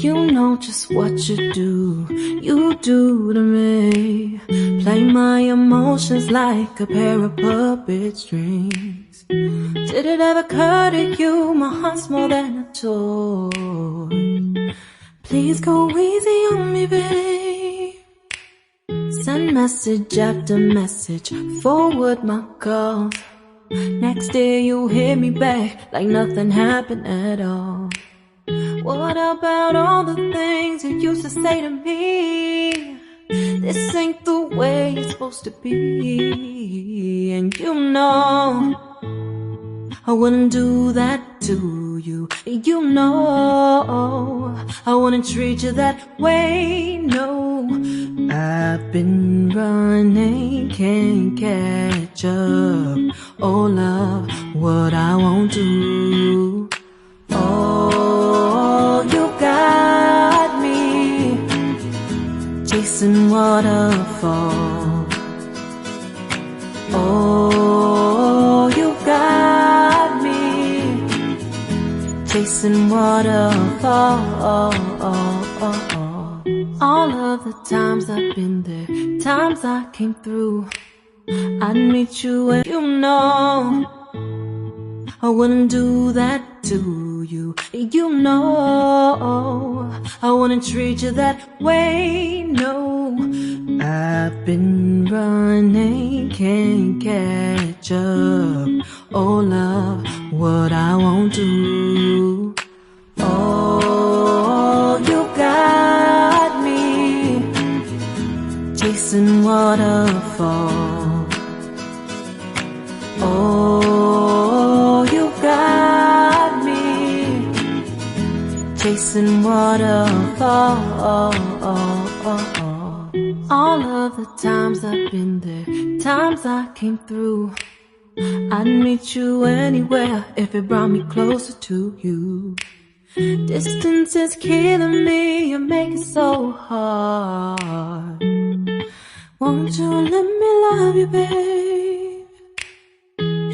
You know just what you do to me. Play my emotions like a pair of puppet strings. Did it ever occur to you my heart's more than a toy? Please go easy on me, babe. Send message after message, forward my calls. Next day you hit me back like nothing happened at all. What about all the things you used to say to me? This ain't the way it's supposed to be. And you know I wouldn't do that to you. You know I wouldn't treat you that way, no. I've been running, can't catch up. Oh love, what I won't do. Oh, you got me chasing waterfalls. Oh, you got me chasing waterfalls. All of the times I've been there, times I came through, I'd meet you and you know I wouldn't do that to you. You know I wouldn't treat you that way, no. I've been running, can't catch up. Oh love, what I won't do. Oh, you got me chasing waterfalls. Oh, you got me chasing waterfalls. All of the times I've been there, times I came through, I'd meet you anywhere if it brought me closer to you. Distance is killing me, you make it so hard. Won't you let me love you, babe?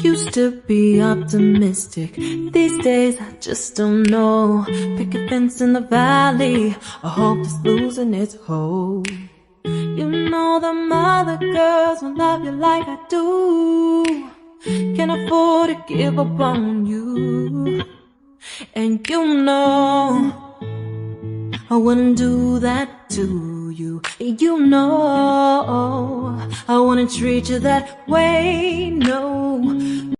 Used to be optimistic, these days I just don't know. Pick a fence in the valley, I hope it's losing its hold. You know them other girls won't love you like I do. Can't afford to give up on you. And you know I wouldn't do that to you. You know I wouldn't treat you that way, no.